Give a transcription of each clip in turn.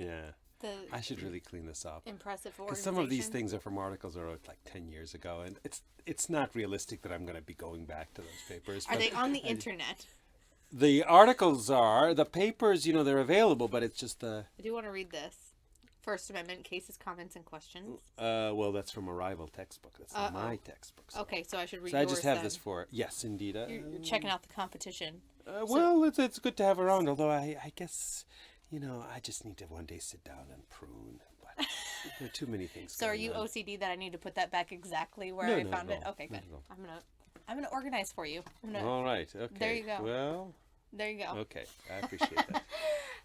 Yeah. The I should really clean this up. impressive Because organization. some of these things are from articles I wrote like 10 years ago, and it's not realistic that I'm going to be going back to those papers. Are But they on the internet? the articles are, the papers, they're available, but it's just the... I do want to read this. First Amendment cases, comments, and questions. well, that's from a rival textbook. That's not my textbook. So. Okay, so I should read So I yours just have then. this for... Yes, indeed. You're checking out the competition. Well, it's good to have around, although I guess, I just need to one day sit down and prune. But there are too many things So are going you on. OCD that I need to put that back exactly where No, I not found at it? all. Okay, good. Not at all. I'm gonna organize for you. All right. Okay. There you go. Well, There you go. okay. I appreciate that.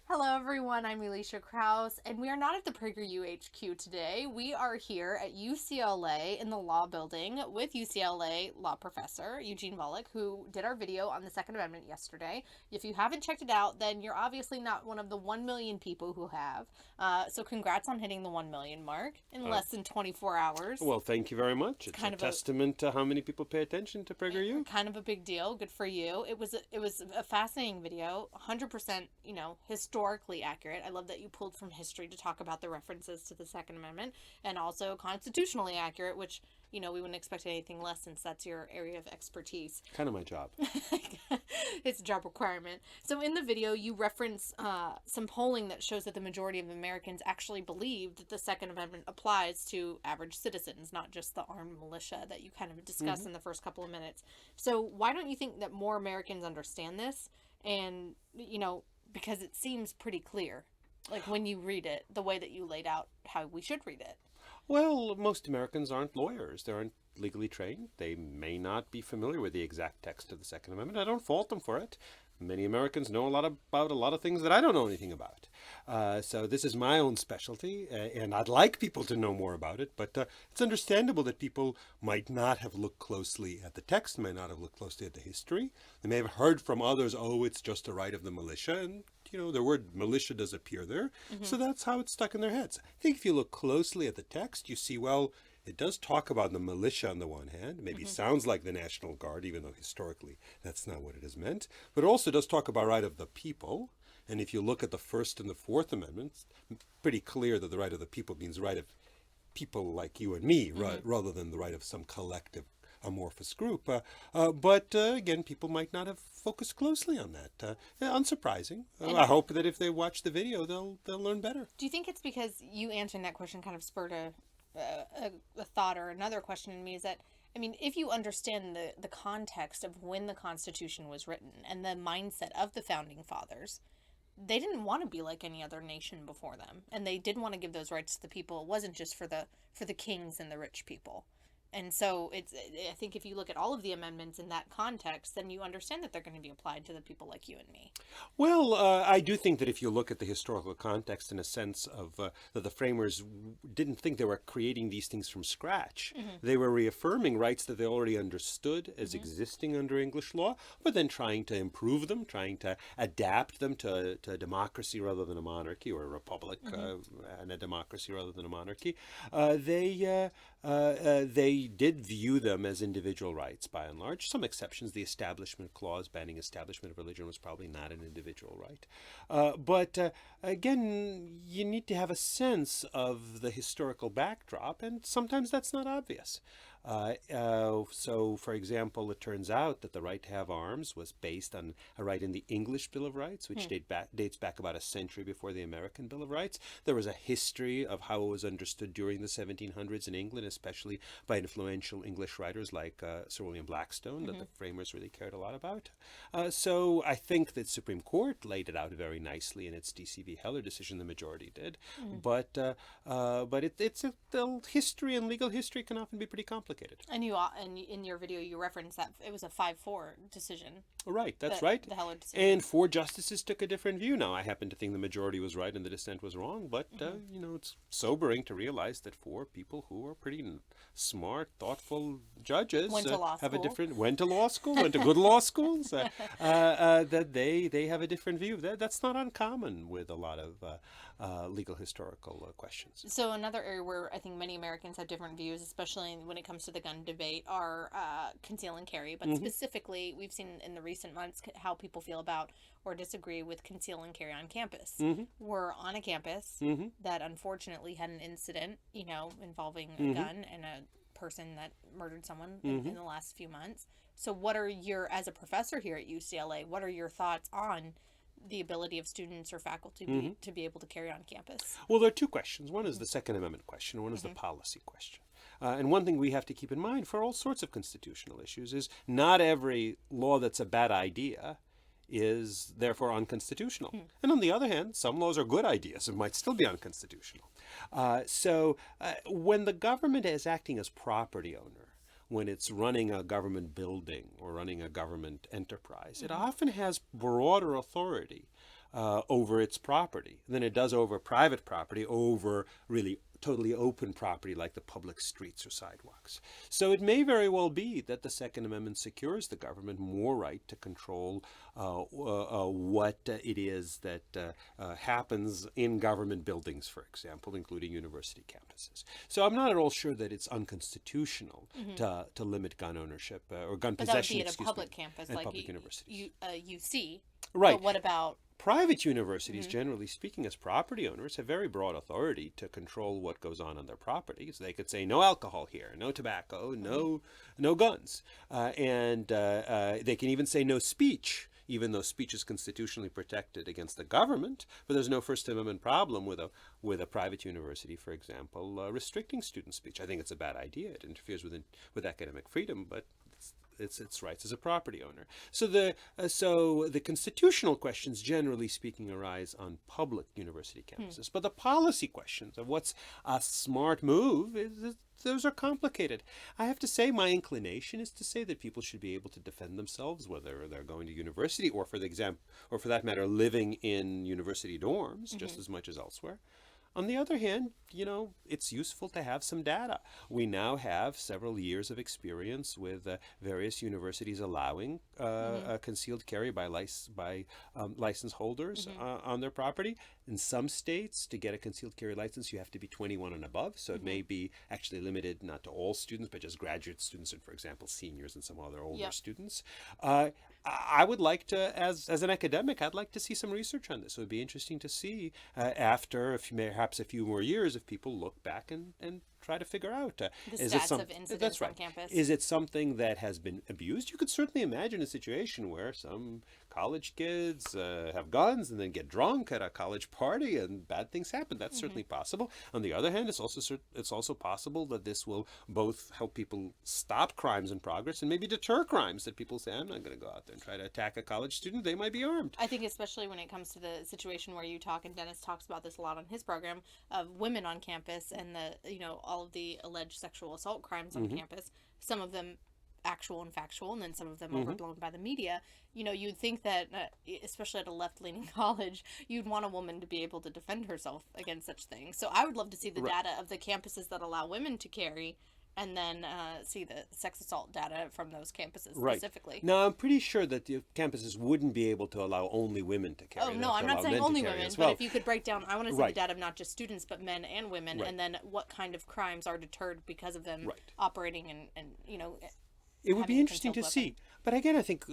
Hello, everyone. I'm Alicia Krause, and we are not at the PragerU HQ today. We are here at UCLA in the law building with UCLA law professor Eugene Volokh, who did our video on the Second Amendment yesterday. If you haven't checked it out, then you're obviously not one of the 1 million people who have. So congrats on hitting the 1 million mark in less than 24 hours. Well, thank you very much. It's kind a of testament to how many people pay attention to PragerU. Kind of a big deal. Good for you. It was a fascinating video, 100%, historically accurate. I love that you pulled from history to talk about the references to the Second Amendment, and also constitutionally accurate, which, we wouldn't expect anything less since that's your area of expertise. Kind of my job. It's a job requirement. So in the video, you reference some polling that shows that the majority of Americans actually believe that the Second Amendment applies to average citizens, not just the armed militia that you kind of discussed in the first couple of minutes. So why don't you think that more Americans understand this? And, because it seems pretty clear, like when you read it, the way that you laid out how we should read it. Well, most Americans aren't lawyers. They aren't legally trained. They may not be familiar with the exact text of the Second Amendment. I don't fault them for it. Many Americans know a lot about a lot of things that I don't know anything about. So this is my own specialty, and I'd like people to know more about it, but it's understandable that people might not have looked closely at the text, might not have looked closely at the history. They may have heard from others, it's just a right of the militia, and the word militia does appear there. So that's how it's stuck in their heads. I think if you look closely at the text, you see, well, it does talk about the militia on the one hand, maybe sounds like the National Guard, even though historically that's not what it has meant, but it also does talk about right of the people. And if you look at the First and the Fourth Amendments, pretty clear that the right of the people means right of people like you and me, rather than the right of some collective amorphous group. But again, people might not have focused closely on that. Unsurprising. I hope that if they watch the video, they'll learn better. Do you think it's because you answering that question kind of spurred a thought or another question in me, is that, if you understand the context of when the Constitution was written and the mindset of the Founding Fathers, they didn't want to be like any other nation before them, and they did want to give those rights to the people. It wasn't just for the kings and the rich people. And so I think if you look at all of the amendments in that context, then you understand that they're going to be applied to the people like you and me. Well, I do think that if you look at the historical context in a sense of that the framers didn't think they were creating these things from scratch. They were reaffirming rights that they already understood as existing under English law, but then trying to improve them, trying to adapt them to a democracy rather than a monarchy, or a republic and a democracy rather than a monarchy. They did view them as individual rights by and large. Some exceptions, the Establishment Clause banning establishment of religion was probably not an individual right. But again, you need to have a sense of the historical backdrop, and sometimes that's not obvious. So, for example, it turns out that the right to have arms was based on a right in the English Bill of Rights, which dates back about a century before the American Bill of Rights. There was a history of how it was understood during the 1700s in England, especially by influential English writers like Sir William Blackstone, that the framers really cared a lot about. So I think that Supreme Court laid it out very nicely in its D.C. v. Heller decision. The majority did. But it's the history, and legal history can often be pretty complicated. And in your video, you referenced that it was a 5-4 decision. Right, that's right. The Heller decision. And 4 justices took a different view. Now, I happen to think the majority was right and the dissent was wrong, but, it's sobering to realize that 4 people who are pretty smart, thoughtful judges went to law have school. Went to law school, went to good law schools, that they have a different view. That's not uncommon with a lot of legal historical questions. So another area where I think many Americans have different views, especially when it comes of the gun debate are conceal and carry, but specifically, we've seen in the recent months how people feel about or disagree with conceal and carry on campus. We're on a campus that unfortunately had an incident, involving a gun and a person that murdered someone in the last few months. So what are as a professor here at UCLA, what are your thoughts on the ability of students or faculty to be able to carry on campus? Well, there are two questions. One is the Second Amendment question, one is the policy question. And one thing we have to keep in mind for all sorts of constitutional issues is not every law that's a bad idea is therefore unconstitutional. And on the other hand, some laws are good ideas and might still be unconstitutional. So when the government is acting as property owner, when it's running a government building or running a government enterprise, it often has broader authority over its property than it does over private property, over really totally open property like the public streets or sidewalks. So it may very well be that the Second Amendment secures the government more right to control what it is that happens in government buildings, for example, including university campuses. So I'm not at all sure that it's unconstitutional to limit gun ownership or gun possession. But that would be at a public campus, like public universities. UC. Right. But what about private universities, generally speaking, as property owners, have very broad authority to control what goes on their properties. They could say no alcohol here, no tobacco, no guns, and they can even say no speech, even though speech is constitutionally protected against the government. But there's no First Amendment problem with a private university, for example, restricting student speech. I think it's a bad idea. It interferes with academic freedom, but its rights as a property owner. So the constitutional questions, generally speaking, arise on public university campuses. But the policy questions of what's a smart move those are complicated. I have to say, my inclination is to say that people should be able to defend themselves, whether they're going to university or, for that matter, living in university dorms just as much as elsewhere. On the other hand, it's useful to have some data. We now have several years of experience with various universities allowing concealed carry by license holders on their property. In some states, to get a concealed carry license, you have to be 21 and above. So it may be actually limited not to all students, but just graduate students and, for example, seniors and some other older students. I would like to, as an academic, I'd like to see some research on this. It would be interesting to see after perhaps a few more years if people look back and try to figure out the stats of incidents on campus. Is it something that has been abused? You could certainly imagine a situation where some college kids have guns and then get drunk at a college party and bad things happen. That's certainly possible. On the other hand, it's also possible that this will both help people stop crimes in progress and maybe deter crimes that people say, I'm not going to go out there and try to attack a college student. They might be armed. I think especially when it comes to the situation where you talk, and Dennis talks about this a lot on his program, of women on campus and all of the alleged sexual assault crimes on campus, some of them actual and factual, and then some of them overblown by the media. You'd think that, especially at a left-leaning college, you'd want a woman to be able to defend herself against such things. So I would love to see the data of the campuses that allow women to carry, and then see the sex assault data from those campuses specifically. Now, I'm pretty sure that the campuses wouldn't be able to allow only women to carry. Oh, no, I'm not saying only women, but if you could break down, I want to see the data of not just students, but men and women, and then what kind of crimes are deterred because of them operating and it would be interesting to see. But again, I think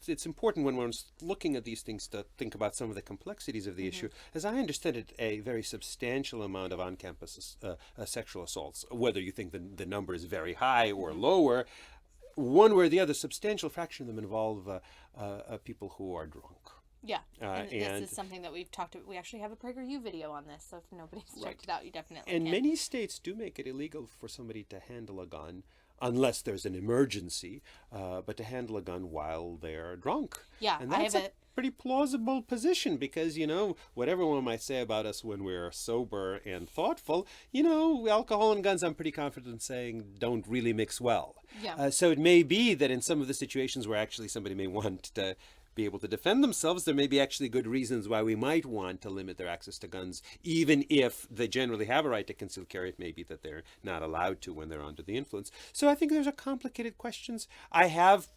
it's important when one's looking at these things to think about some of the complexities of the issue. As I understand it, a very substantial amount of on-campus sexual assaults, whether you think the number is very high or lower, one way or the other, substantial fraction of them involve people who are drunk. Yeah, and this is something that we've talked about. We actually have a PragerU video on this, so if nobody's checked it out, you definitely can. And many states do make it illegal for somebody to handle a gun, unless there's an emergency, but to handle a gun while they're drunk. Yeah, and that's a pretty plausible position because, whatever one might say about us when we're sober and thoughtful, alcohol and guns, I'm pretty confident saying, don't really mix well. Yeah. So it may be that in some of the situations where actually somebody may want to be able to defend themselves, there may be actually good reasons why we might want to limit their access to guns, even if they generally have a right to concealed carry. It may be that they're not allowed to when they're under the influence. So I think those are complicated questions. I have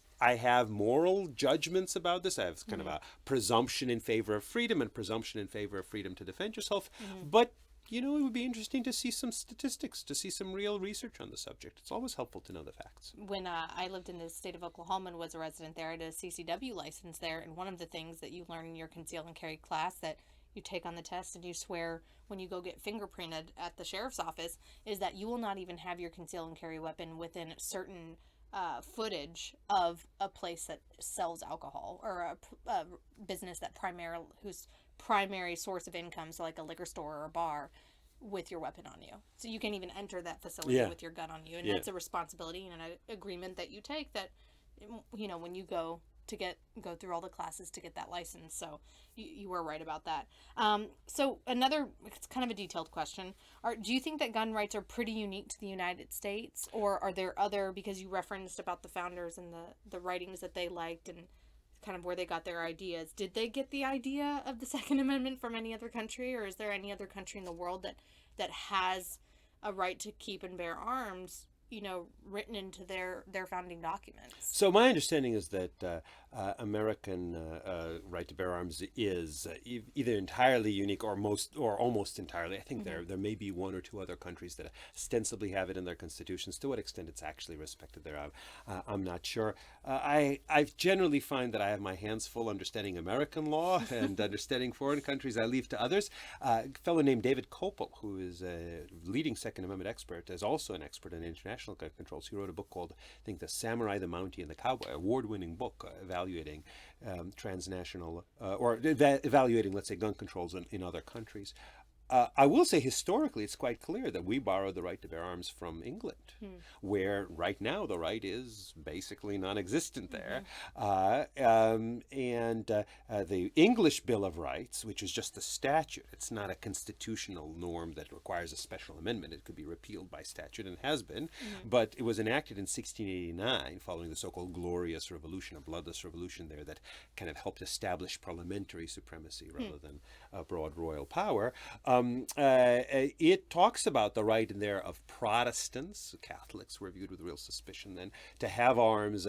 moral judgments about this. I have kind of a presumption in favor of freedom and presumption in favor of freedom to defend yourself. But you know, it would be interesting to see some statistics, to see some real research on the subject. It's always helpful to know the facts. When I lived in the state of Oklahoma and was a resident there, I had a CCW license there, and one of the things that you learn in your conceal and carry class that you take on the test and you swear when you go get fingerprinted at the sheriff's office is that you will not even have your conceal and carry weapon within certain footage of a place that sells alcohol, or a business that whose primary source of income, so like a liquor store or a bar, with your weapon on you. So you can't even enter that facility with your gun on you, and that's a responsibility and an agreement that you take, that, you know, when you go through all the classes to get that license. So you were right about that. So another, it's kind of a detailed question. Do you think that gun rights are pretty unique to the United States, or are there other, because you referenced about the founders and the writings that they liked and kind of where they got their ideas. Did they get the idea of the Second Amendment from any other country, or is there any other country in the world that has a right to keep and bear arms, you know, written into their founding documents? So my understanding is that American right to bear arms is either entirely unique or almost entirely. I think there may be one or two other countries that ostensibly have it in their constitutions. To what extent it's actually respected there, I'm not sure. I generally find that I have my hands full understanding American law and understanding foreign countries. I leave to others. A fellow named David Kopel, who is a leading Second Amendment expert, is also an expert in international gun controls. He wrote a book called, I think, The Samurai, the Mountie, and the Cowboy, award-winning book evaluating transnational evaluating, let's say, gun controls in other countries. I will say historically it's quite clear that we borrowed the right to bear arms from England, where right now the right is basically non-existent there. The English Bill of Rights, which is just a statute, it's not a constitutional norm that requires a special amendment. It could be repealed by statute, and has been, but it was enacted in 1689 following the so-called Glorious Revolution, a bloodless revolution there that kind of helped establish parliamentary supremacy rather than a broad royal power. It talks about the right in there of Protestants, Catholics were viewed with real suspicion then, to have arms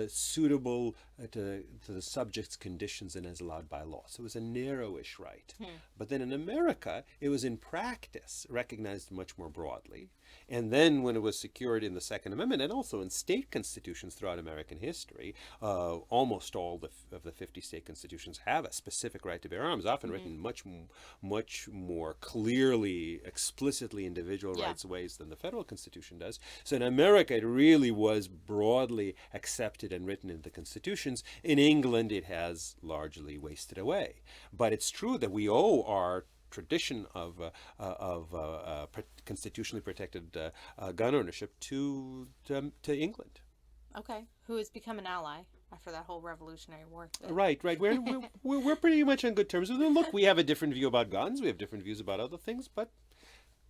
suitable to the subject's conditions and as allowed by law. So it was a narrowish right. But then in America, it was in practice recognized much more broadly. And then when it was secured in the Second Amendment and also in state constitutions throughout American history, almost all of the 50 state constitutions have a specific right to bear arms, often written much more clearly, explicitly individual rights ways than the federal constitution does. So in America, it really was broadly accepted and written in the constitutions. In England, it has largely wasted away. But it's true that we owe our tradition of constitutionally protected gun ownership to England. Okay, who has become an ally after that whole Revolutionary War thing. Right. We're pretty much on good terms with them. Look, we have a different view about guns. We have different views about other things, but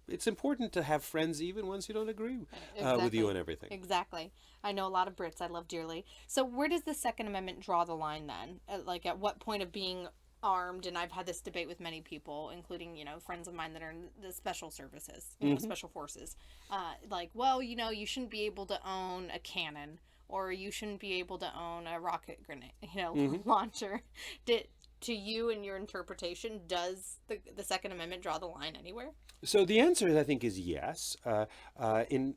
it's important to have friends even once you don't agree with you on everything. Exactly. I know a lot of Brits I love dearly. So where does the Second Amendment draw the line then? Like, at what point of being armed, and I've had this debate with many people, including, you know, friends of mine that are in the special services, you know, special forces, like, well, you know, you shouldn't be able to own a cannon, or you shouldn't be able to own a rocket grenade, you know, launcher. To you and your interpretation, does the Second Amendment draw the line anywhere? So the answer, I think, is yes. And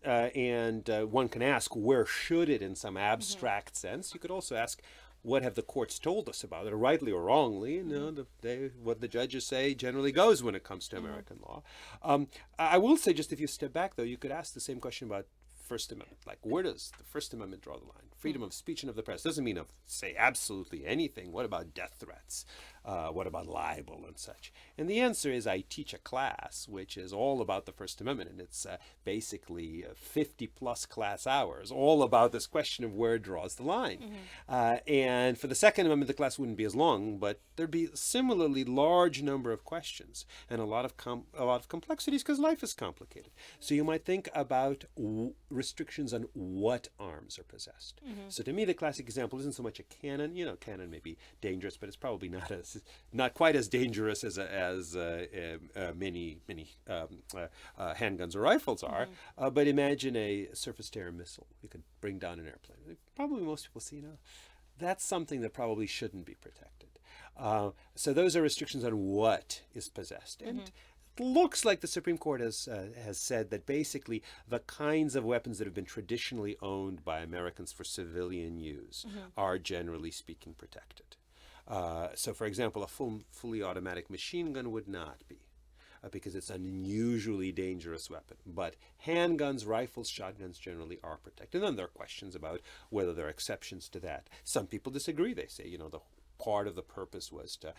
one can ask, where should it in some abstract sense? You could also ask, what have the courts told us about it, rightly or wrongly? You know, what the judges say generally goes when it comes to American law. I will say, just if you step back, though, you could ask the same question about First Amendment. Like, where does the First Amendment draw the line? Freedom of speech and of the press doesn't mean say absolutely anything. What about death threats? What about libel and such? And the answer is, I teach a class which is all about the First Amendment, and it's basically 50 plus class hours, all about this question of where it draws the line. And for the Second Amendment, the class wouldn't be as long, but there'd be a similarly large number of questions and a lot of complexities, because life is complicated. So you might think about restrictions on what arms are possessed. So to me, the classic example isn't so much a cannon. You know, cannon may be dangerous, but it's probably not quite as dangerous as many handguns or rifles are. But imagine a surface-to-air missile. You could bring down an airplane. Probably most people see, that's something that probably shouldn't be protected. So those are restrictions on what is possessed. And looks like the Supreme Court has said that basically the kinds of weapons that have been traditionally owned by Americans for civilian use are generally speaking protected. So, for example, a fully automatic machine gun would not be. Because it's an unusually dangerous weapon. But handguns, rifles, shotguns generally are protected. And then there are questions about whether there are exceptions to that. Some people disagree. They say, the part of the purpose was to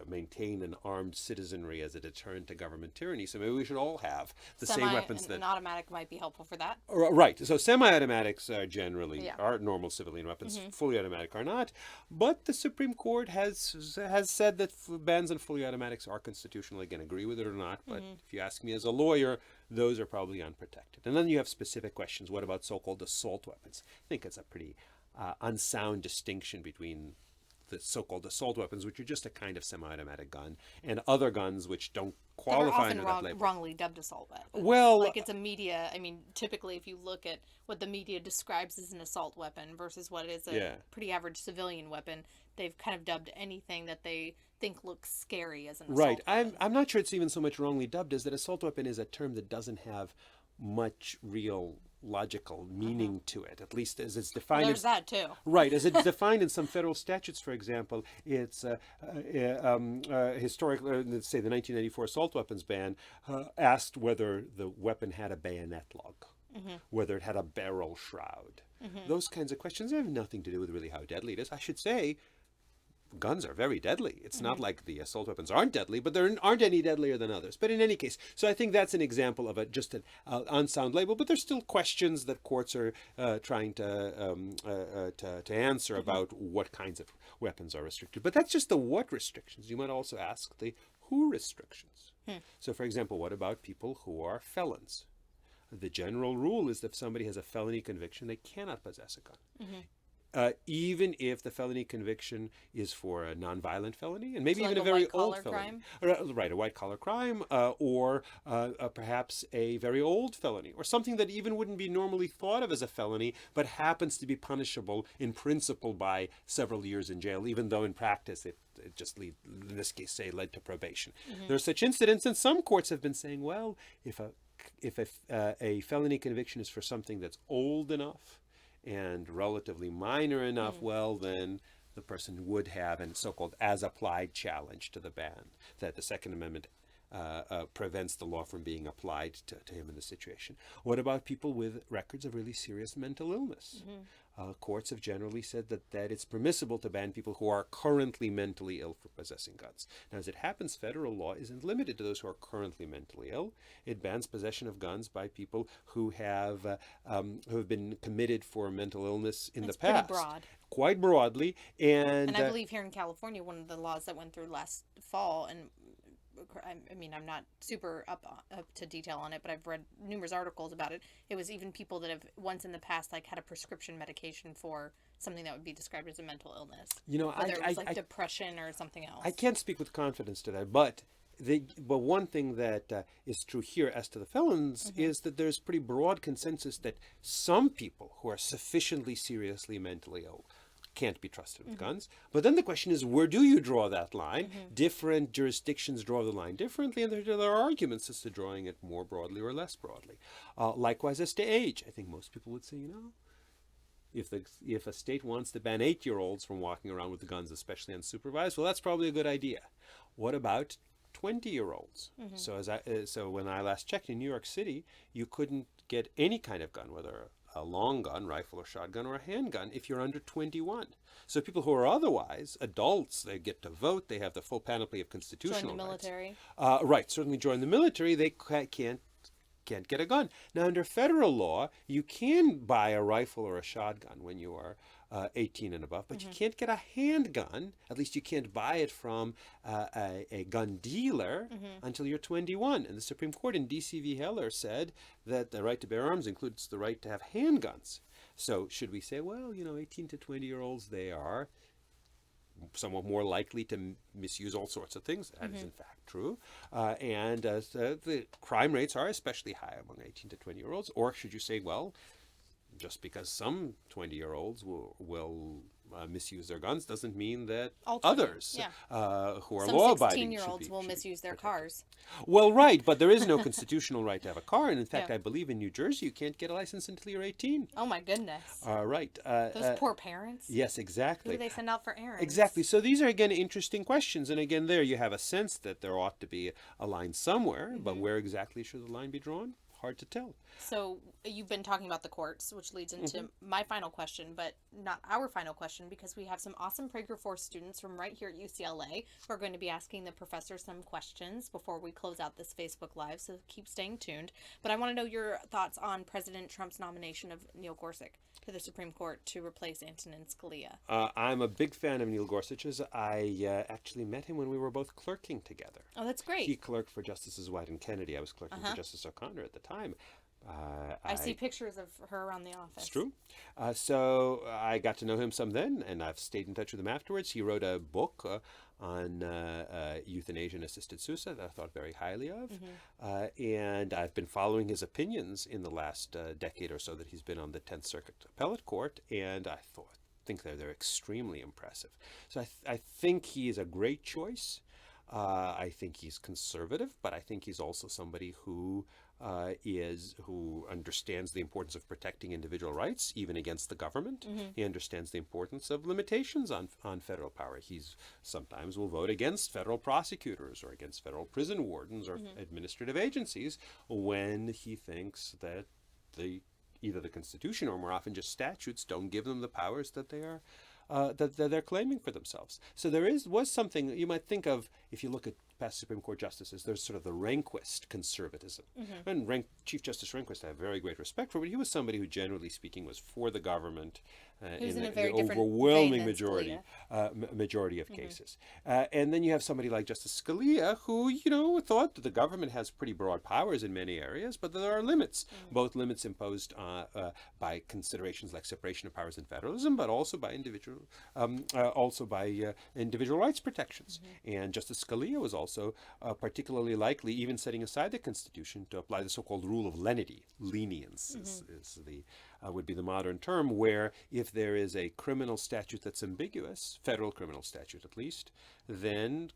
maintain an armed citizenry as a deterrent to government tyranny. So maybe we should all have the same weapons. An automatic might be helpful for that. Right. So semi-automatics are generally are normal civilian weapons. Fully automatic are not. But the Supreme Court has said that bans on fully automatics are constitutional. I can agree with it or not. But if you ask me as a lawyer, those are probably unprotected. And then you have specific questions. What about so-called assault weapons? I think it's a pretty unsound distinction between the so-called assault weapons, which are just a kind of semi-automatic gun, and other guns which don't qualify under that label. Wrongly dubbed assault weapons. Well, like it's a media. I mean, typically, if you look at what the media describes as an assault weapon versus what is a pretty average civilian weapon, they've kind of dubbed anything that they think looks scary as an assault weapon. I'm not sure it's even so much wrongly dubbed as that assault weapon is a term that doesn't have much real logical meaning to it, at least as it's defined. Well, there's that too. Right, as it's defined in some federal statutes, for example, it's historic. Let's say the 1994 assault weapons ban asked whether the weapon had a bayonet lug, whether it had a barrel shroud. Those kinds of questions have nothing to do with really how deadly it is. I should say, guns are very deadly. It's not like the assault weapons aren't deadly, but there aren't any deadlier than others. But in any case, so I think that's an example of just an unsound label. But there's still questions that courts are trying to answer about what kinds of weapons are restricted. But that's just the what restrictions. You might also ask the who restrictions. So, for example, what about people who are felons? The general rule is that if somebody has a felony conviction, they cannot possess a gun. Even if the felony conviction is for a nonviolent felony, and maybe so even like a very old felony. Right, a white-collar crime, or perhaps a very old felony, or something that even wouldn't be normally thought of as a felony, but happens to be punishable in principle by several years in jail, even though in practice it just in this case, say, led to probation. There are such incidents, and some courts have been saying, well, if a felony conviction is for something that's old enough and relatively minor enough, well, then the person would have a so-called as-applied challenge to the ban, that the Second Amendment prevents the law from being applied to him in the situation. What about people with records of really serious mental illness? Courts have generally said that it's permissible to ban people who are currently mentally ill for possessing guns. Now, as it happens, federal law isn't limited to those who are currently mentally ill. It bans possession of guns by people who have been committed for mental illness in the past. Pretty broad. Quite broadly. And I believe here in California, one of the laws that went through last fall, and I mean, I'm not super up to detail on it, but I've read numerous articles about it. It was even people that have once in the past had a prescription medication for something that would be described as a mental illness. Whether it was depression or something else. I can't speak with confidence to that, but one thing that is true here as to the felons is that there's pretty broad consensus that some people who are sufficiently seriously mentally ill can't be trusted with guns. But then the question is, where do you draw that line? Different jurisdictions draw the line differently, and there are arguments as to drawing it more broadly or less broadly. Likewise, as to age, I think most people would say, if a state wants to ban 8-year-olds from walking around with the guns, especially unsupervised, well, that's probably a good idea. What about 20-year-olds? So when I last checked in New York City, you couldn't get any kind of gun, whether a long gun, rifle or shotgun, or a handgun, if you're under 21. So people who are otherwise adults, they get to vote, they have the full panoply of constitutional rights. Join the military. Right, certainly join the military. They can't get a gun. Now, under federal law, you can buy a rifle or a shotgun when you are 18 and above, but you can't get a handgun. At least you can't buy it from a gun dealer until you're 21. And the Supreme Court in D.C. v. Heller said that the right to bear arms includes the right to have handguns. So should we say, well, 18 to 20-year-olds, they are somewhat more likely to misuse all sorts of things? That is in fact true. And the crime rates are especially high among 18 to 20-year-olds. Or should you say, well, just because some 20-year-olds will misuse their guns doesn't mean that All 20, others who are Some law-abiding 16-year-olds will misuse their cars. Well, right, but there is no constitutional right to have a car, and in fact, Yeah. I believe in New Jersey you can't get a license until you're 18. Oh my goodness. Right. Those poor parents. Yes, Who exactly. do they send out for errands? Exactly. So these are, again, interesting questions. And again, there you have a sense that there ought to be a line somewhere, but where exactly should the line be drawn? Hard to tell. So you've been talking about the courts, which leads into my final question, but not our final question, because we have some awesome PragerFORCE students from right here at UCLA who are going to be asking the professor some questions before we close out this Facebook Live, so keep staying tuned. But I want to know your thoughts on President Trump's nomination of Neil Gorsuch to the Supreme Court to replace Antonin Scalia. I'm a big fan of Neil Gorsuch's. I actually met him when we were both clerking together. Oh, that's great. He clerked for Justices White and Kennedy. I was clerking for Justice O'Connor at the time. I see pictures of her around the office. It's true. So I got to know him some then, and I've stayed in touch with him afterwards. He wrote a book on euthanasia and assisted suicide that I thought very highly of. And I've been following his opinions in the last decade or so that he's been on the 10th Circuit Appellate Court, and I think they're extremely impressive. So I think he is a great choice. I think he's conservative, but I think he's also somebody who understands the importance of protecting individual rights, even against the government. He understands the importance of limitations on federal power. He's sometimes will vote against federal prosecutors or against federal prison wardens or administrative agencies when he thinks that either the Constitution or more often just statutes don't give them the powers that they are that they're claiming for themselves. So there was something you might think of if you look at past Supreme Court justices. There's sort of the Rehnquist conservatism. And Chief Justice Rehnquist I have very great respect for, but he was somebody who, generally speaking, was for the government in in a the very different overwhelming vein than majority of cases. And then you have somebody like Justice Scalia, who thought that the government has pretty broad powers in many areas, but there are limits, both limits imposed by considerations like separation of powers and federalism, but also by individual rights protections. And Justice Scalia was also particularly likely, even setting aside the Constitution, to apply the so-called rule of lenity. Lenience would be the modern term, where if there is a criminal statute that's ambiguous, federal criminal statute at least, then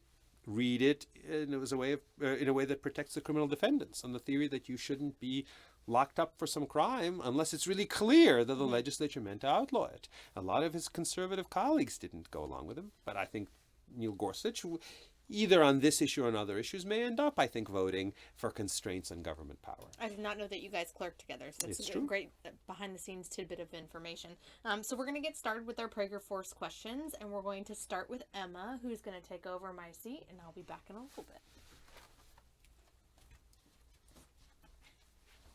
read it in a way that protects the criminal defendants, on the theory that you shouldn't be locked up for some crime unless it's really clear that the legislature meant to outlaw it. A lot of his conservative colleagues didn't go along with him, but I think Neil Gorsuch, either on this issue or on other issues, may end up, I think, voting for constraints on government power. I did not know that you guys clerked together, so it's a great behind-the-scenes tidbit of information. So we're going to get started with our PragerFORCE questions, and we're going to start with Emma, who's going to take over my seat, and I'll be back in a little bit.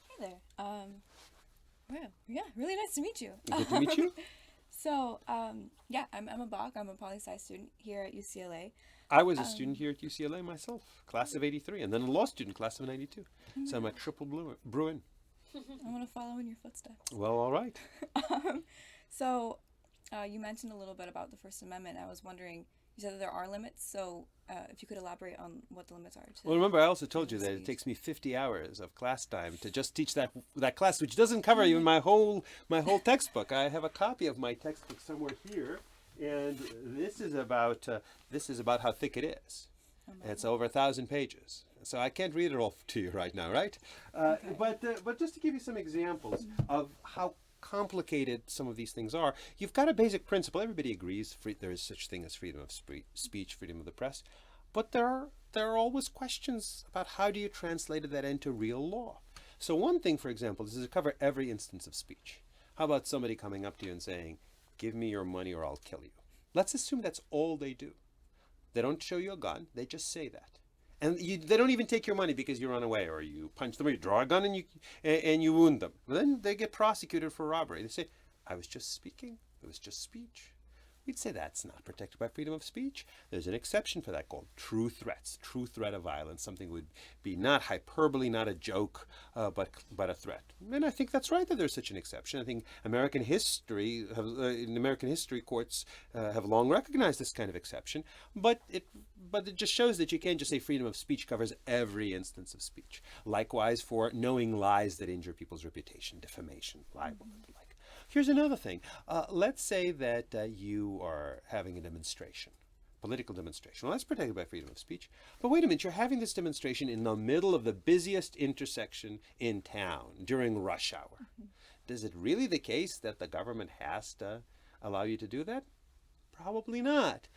Hey there. Well, yeah, really nice to meet you. Good to meet you. So, yeah, I'm Emma Bach. I'm a poli-sci student here at UCLA. I was a student here at UCLA myself, class of 83, and then a law student, class of 92. So I'm a triple Bruin. I want to follow in your footsteps. Well, all right. So, you mentioned a little bit about the First Amendment. I was wondering, you said that there are limits, so if you could elaborate on what the limits are. Well, remember, I also told you that it takes me 50 hours of class time to just teach that class, which doesn't cover even my whole textbook. I have a copy of my textbook somewhere here, and this is about how thick it is. It's over 1,000 pages. So I can't read it all to you right now, right? Okay. But just to give you some examples of how complicated some of these things are, you've got a basic principle. Everybody agrees there is such thing as freedom of speech, freedom of the press, but there are always questions about how do you translate that into real law. So one thing, for example, is to cover every instance of speech. How about somebody coming up to you and saying, "Give me your money or I'll kill you"? Let's assume that's all they do. They don't show you a gun, they just say that. And they don't even take your money because you run away or you punch them or you draw a gun and you wound them. Then they get prosecuted for robbery. They say, "I was just speaking. It was just speech." We'd say that's not protected by freedom of speech. There's an exception for that called true threats, true threat of violence. Something would be not hyperbole, not a joke, but a threat. And I think that's right that there's such an exception. I think in American history courts have long recognized this kind of exception. But it just shows that you can't just say freedom of speech covers every instance of speech. Likewise for knowing lies that injure people's reputation, defamation, libel, and the like. Here's another thing. Let's say that you are having a demonstration, political demonstration. Well, that's protected by freedom of speech. But wait a minute, you're having this demonstration in the middle of the busiest intersection in town during rush hour. Is it really the case that the government has to allow you to do that? Probably not.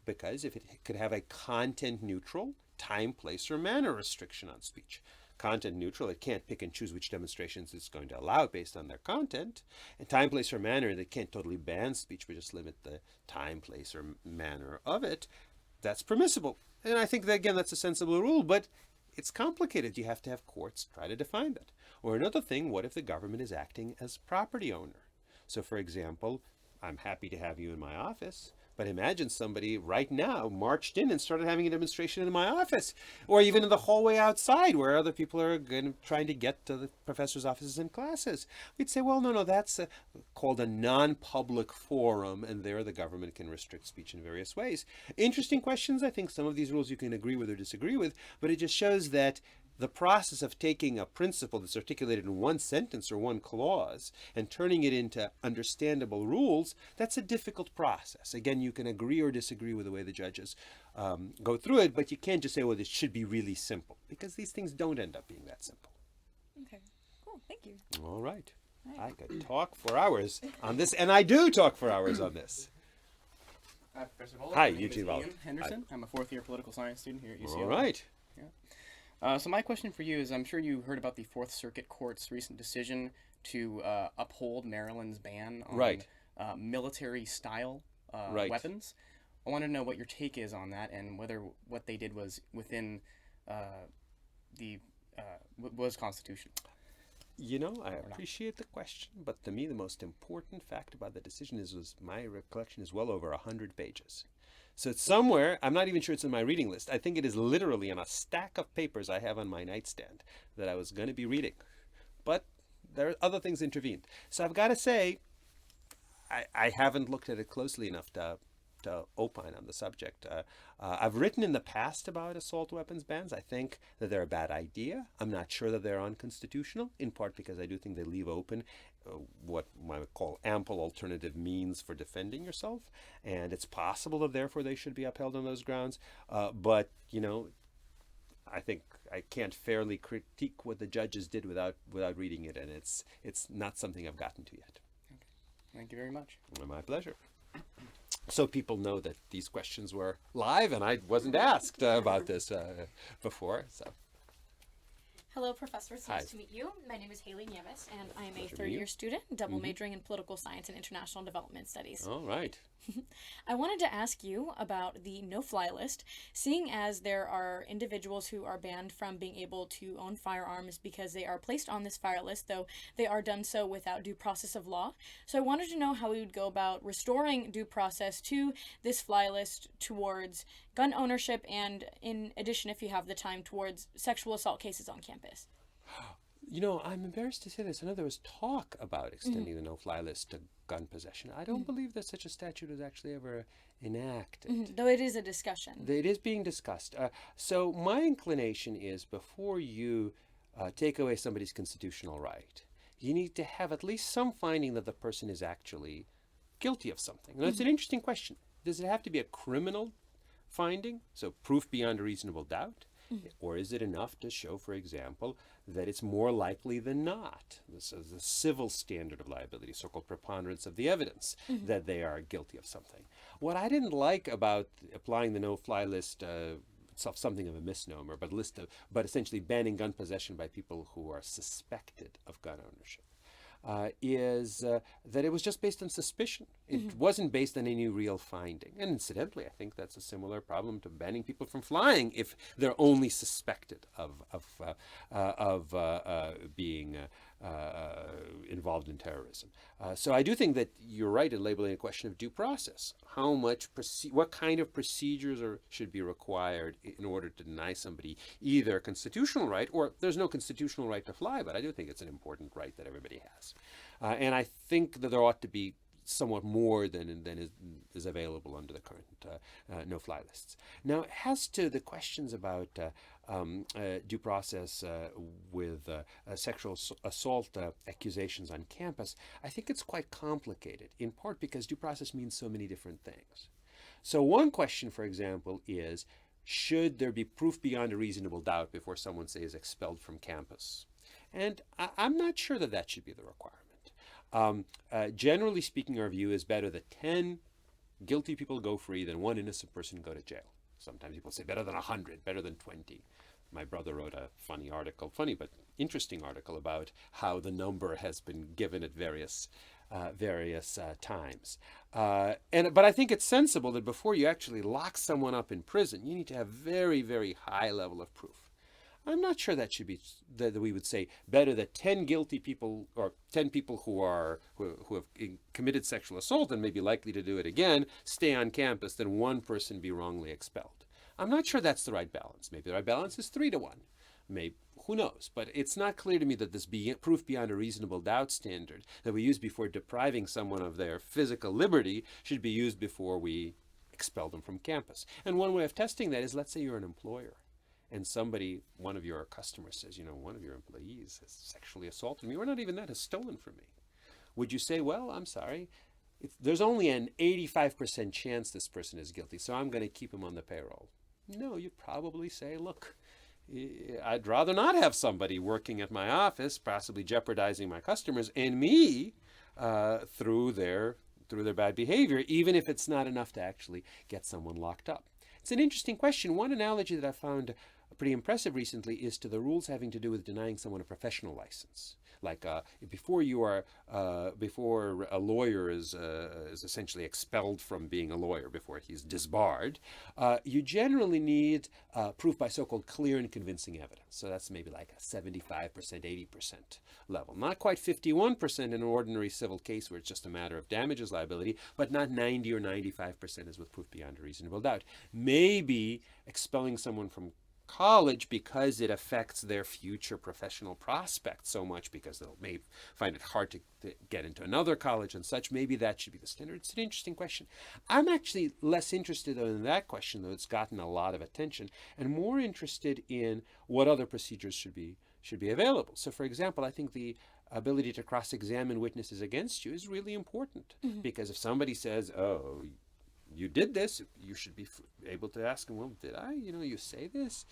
Because if it could have a content-neutral time, place, or manner restriction on speech. Content neutral, it can't pick and choose which demonstrations it's going to allow based on their content. And time, place, or manner, they can't totally ban speech, but just limit the time, place, or manner of it. That's permissible. And I think that, again, that's a sensible rule, but it's complicated. You have to have courts try to define that. Or another thing, what if the government is acting as property owner? So, for example, I'm happy to have you in my office, but imagine somebody right now marched in and started having a demonstration in my office, or even in the hallway outside where other people are trying to get to the professor's offices and classes. We'd say, well, no, that's called a non-public forum, and there the government can restrict speech in various ways. Interesting questions. I think some of these rules you can agree with or disagree with, but it just shows that the process of taking a principle that's articulated in one sentence or one clause and turning it into understandable rules, that's a difficult process. Again, you can agree or disagree with the way the judges go through it, but you can't just say, well, this should be really simple, because these things don't end up being that simple. Okay, cool. Thank you. All right. I could talk for hours on this, and I do talk for hours on this. Hi, Professor Volokh. Hi, My name is Eugene Volokh. Ian Henderson. I'm a fourth-year political science student here at UCLA. All right. So my question for you is, I'm sure you heard about the Fourth Circuit Court's recent decision to uphold Maryland's ban on military-style weapons. I want to know what your take is on that, and whether what they did was within was constitutional. You know, I appreciate the question, but to me the most important fact about the decision was my recollection is well over 100 pages. So it's somewhere, I'm not even sure it's in my reading list. I think it is literally in a stack of papers I have on my nightstand that I was going to be reading. But there are other things intervened. So I've got to say, I haven't looked at it closely enough to opine on the subject. I've written in the past about assault weapons bans. I think that they're a bad idea. I'm not sure that they're unconstitutional, in part because I do think they leave open what I would call ample alternative means for defending yourself, and it's possible that therefore they should be upheld on those grounds. But, you know, I think I can't fairly critique what the judges did without reading it, and it's not something I've gotten to yet. Okay. Thank you very much. My pleasure. So people know that these questions were live, and I wasn't asked about this before. So. Hello, Professor. It's Hi. nice to meet you. My name is Haley Nieves, and I am a Pleasure to meet you. third-year student, double majoring in political science and international development studies. All right. I wanted to ask you about the no-fly list, seeing as there are individuals who are banned from being able to own firearms because they are placed on this fire list, though they are done so without due process of law. So I wanted to know how we would go about restoring due process to this fly list towards gun ownership, and in addition, if you have the time, towards sexual assault cases on campus. You know, I'm embarrassed to say this. I know there was talk about extending the no-fly list to gun possession. I don't believe that such a statute was actually ever enacted. Though it is a discussion. It is being discussed. So my inclination is, before you take away somebody's constitutional right, you need to have at least some finding that the person is actually guilty of something. Now, it's an interesting question. Does it have to be a criminal finding, so proof beyond a reasonable doubt? Or is it enough to show, for example, that it's more likely than not, this is the civil standard of liability, so-called preponderance of the evidence, that they are guilty of something? What I didn't like about applying the no-fly list, itself something of a misnomer, but essentially banning gun possession by people who are suspected of gun ownership, is that it was just based on suspicion. It wasn't based on any real finding. And incidentally, I think that's a similar problem to banning people from flying if they're only suspected of being involved in terrorism. So I do think that you're right in labeling a question of due process. What kind of procedures should be required in order to deny somebody either a constitutional right, or there's no constitutional right to fly, but I do think it's an important right that everybody has. And I think that there ought to be somewhat more than is available under the current no-fly lists. Now, as to the questions about due process with sexual assault accusations on campus, I think it's quite complicated, in part because due process means so many different things. So one question, for example, is, should there be proof beyond a reasonable doubt before someone, say, is expelled from campus? And I'm not sure that that should be the requirement. Generally speaking, our view is better that 10 guilty people go free than one innocent person go to jail. Sometimes people say better than 100, better than 20. My brother wrote a funny article, funny but interesting article, about how the number has been given at various times. But I think it's sensible that before you actually lock someone up in prison, you need to have very, very high level of proof. I'm not sure that should be, that we would say better that 10 guilty people, or 10 people who have committed sexual assault and may be likely to do it again, stay on campus than one person be wrongly expelled. I'm not sure that's the right balance. Maybe the right balance is 3 to 1. Maybe, who knows? But it's not clear to me that this proof beyond a reasonable doubt standard that we use before depriving someone of their physical liberty should be used before we expel them from campus. And one way of testing that is, let's say you're an employer, and somebody, one of your customers says, one of your employees has sexually assaulted me, or not even that, has stolen from me. Would you say, well, I'm sorry, there's only an 85% chance this person is guilty, so I'm going to keep him on the payroll? No, you'd probably say, look, I'd rather not have somebody working at my office, possibly jeopardizing my customers and me through their bad behavior, even if it's not enough to actually get someone locked up. It's an interesting question. One analogy that I found pretty impressive recently is to the rules having to do with denying someone a professional license. Like before a lawyer is essentially expelled from being a lawyer, before he's disbarred, you generally need proof by so-called clear and convincing evidence. So that's maybe like a 75%, 80% level. Not quite 51% in an ordinary civil case where it's just a matter of damages liability, but not 90 or 95% as with proof beyond a reasonable doubt. Maybe expelling someone from college because it affects their future professional prospects so much, because they'll may find it hard to get into another college and such. Maybe that should be the standard. It's an interesting question. I'm actually less interested in that question, though it's gotten a lot of attention, and more interested in what other procedures should be available. So, for example, I think the ability to cross-examine witnesses against you is really important, because if somebody says, oh, you did this, you should be able to ask them, well, did I? You say this,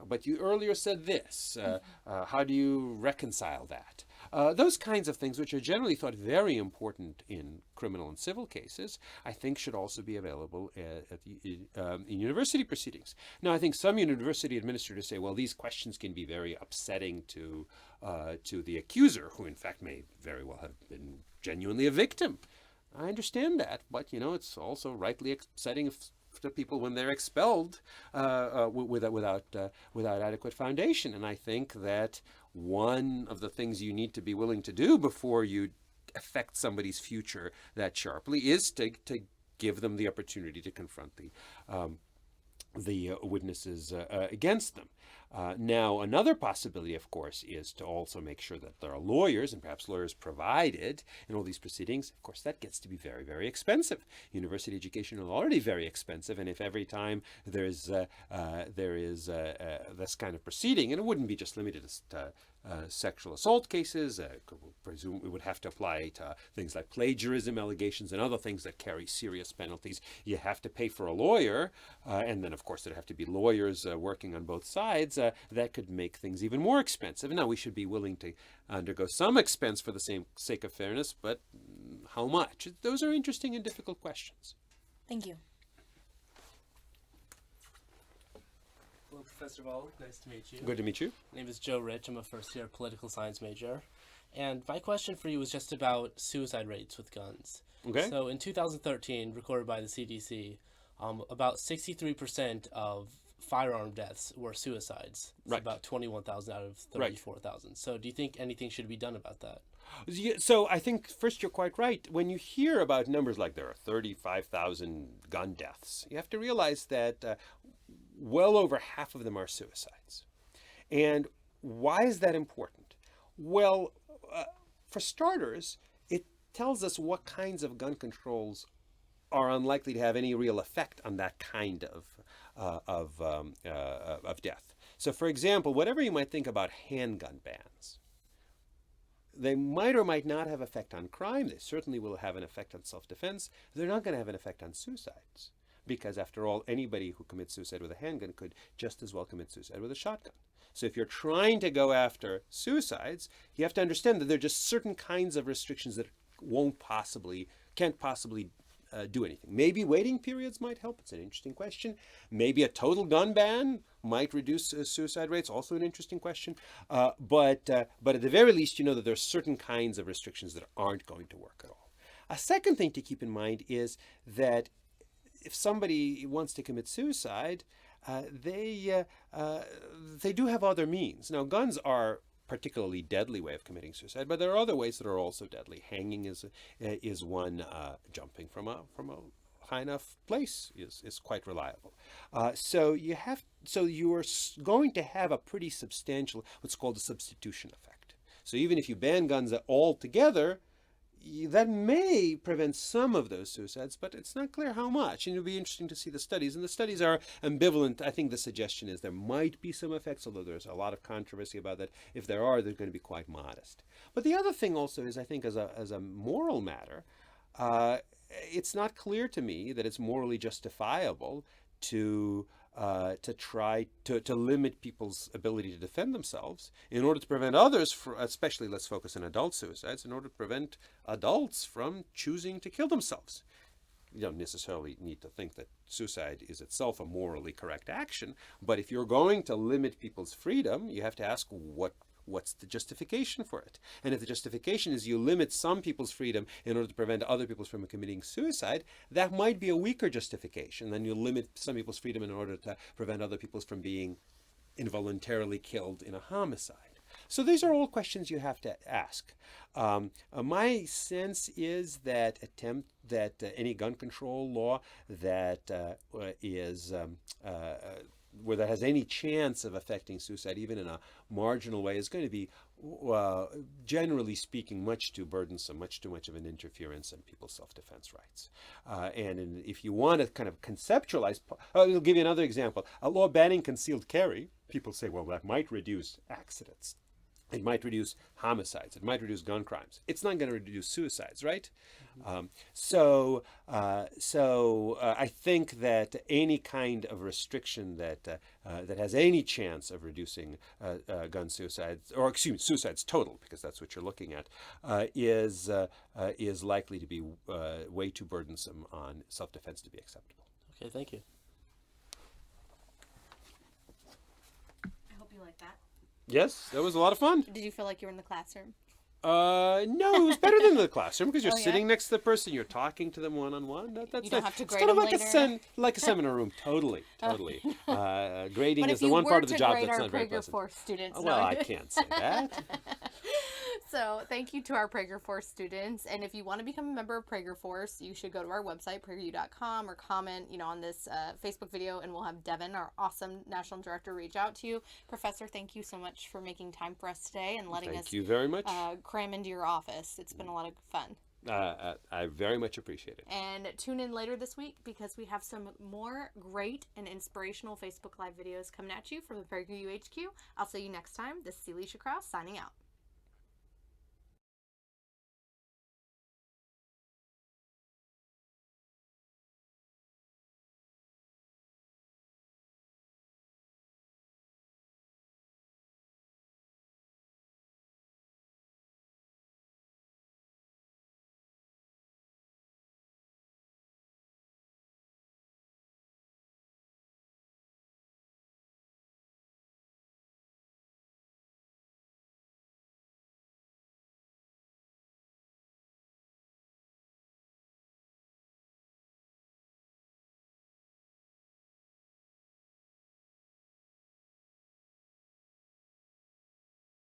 but you earlier said this. How do you reconcile that? Those kinds of things, which are generally thought very important in criminal and civil cases, I think should also be available in university proceedings. Now, I think some university administrators say, well, these questions can be very upsetting to the accuser, who in fact may very well have been genuinely a victim. I understand that, but it's also rightly upsetting to people when they're expelled without adequate foundation. And I think that one of the things you need to be willing to do before you affect somebody's future that sharply is to give them the opportunity to confront the witnesses against them. Now, another possibility, of course, is to also make sure that there are lawyers, and perhaps lawyers provided in all these proceedings. Of course, that gets to be very, very expensive. University education is already very expensive, and if every time there is this kind of proceeding, and it wouldn't be just limited to sexual assault cases, presume we would have to apply to things like plagiarism allegations and other things that carry serious penalties. You have to pay for a lawyer, and then, of course, there have to be lawyers working on both sides. That could make things even more expensive. Now, we should be willing to undergo some expense for the sake of fairness, but how much? Those are interesting and difficult questions. Thank you. Hello, Professor Volokh. Nice to meet you. Good to meet you. My name is Joe Rich. I'm a first-year political science major. And my question for you was just about suicide rates with guns. Okay. So in 2013, recorded by the CDC, about 63% of firearm deaths were suicides. It's right. About 21,000 out of 34,000. Right. So do you think anything should be done about that? So I think, first, you're quite right. When you hear about numbers like there are 35,000 gun deaths, you have to realize that well over half of them are suicides. And why is that important? Well, for starters, tells us what kinds of gun controls are unlikely to have any real effect on that kind of death. So, for example, whatever you might think about handgun bans, they might or might not have effect on crime. They certainly will have an effect on self-defense. They're not going to have an effect on suicides, because after all, anybody who commits suicide with a handgun could just as well commit suicide with a shotgun. So if you're trying to go after suicides, you have to understand that there are just certain kinds of restrictions that can't possibly do anything. Maybe waiting periods might help. It's an interesting question. Maybe a total gun ban might reduce suicide rates. Also an interesting question. But at the very least, you know that there are certain kinds of restrictions that aren't going to work at all. A second thing to keep in mind is that if somebody wants to commit suicide, they do have other means. Now, guns are particularly deadly way of committing suicide, but there are other ways that are also deadly. Hanging is one. Jumping from a high enough place is quite reliable. So you are going to have a pretty substantial what's called a substitution effect. So even if you ban guns altogether, that may prevent some of those suicides, but it's not clear how much. And it'll be interesting to see the studies. And the studies are ambivalent. I think the suggestion is there might be some effects, although there's a lot of controversy about that. If there are, they're going to be quite modest. But the other thing also is, I think, as a moral matter, it's not clear to me that it's morally justifiable to try to limit people's ability to defend themselves in order to prevent others, especially let's focus on adult suicides, in order to prevent adults from choosing to kill themselves. You don't necessarily need to think that suicide is itself a morally correct action, but if you're going to limit people's freedom, you have to ask what's the justification for it? And if the justification is you limit some people's freedom in order to prevent other people from committing suicide, that might be a weaker justification than you limit some people's freedom in order to prevent other people from being involuntarily killed in a homicide. So these are all questions you have to ask. My sense is that any gun control law that where that has any chance of affecting suicide, even in a marginal way, is going to be, generally speaking, much too burdensome, much too much of an interference in people's self-defense rights. If you want to kind of conceptualize, I'll give you another example. A law banning concealed carry, people say, well, that might reduce accidents. It might reduce homicides. It might reduce gun crimes. It's not going to reduce suicides, right? So I think that any kind of restriction that has any chance of reducing gun suicides, or excuse me, suicides total, because that's what you're looking at, is likely to be way too burdensome on self-defense to be acceptable. Okay, thank you. I hope you like that. Yes, that was a lot of fun. Did you feel like you were in the classroom? No, it was better than the classroom because you're Oh, yeah? sitting next to the person, you're talking to them one-on-one. That's You don't nice. have to It's grade kind of them like later? like a seminar room. Totally. Grading But is if the you one were part of the to job grade that's our not very pleasant. PragerFORCE students, Well, no. I can't say that. So thank you to our PragerFORCE students, and if you want to become a member of PragerFORCE, you should go to our website, PragerU.com, or comment, on this Facebook video, and we'll have Devin, our awesome national director, reach out to you. Professor, thank you so much for making time for us today and letting Thank us you very much. cram into your office. It's been a lot of fun. I very much appreciate it. And tune in later this week because we have some more great and inspirational Facebook Live videos coming at you from the PragerU HQ. I'll see you next time. This is Alicia Krause signing out.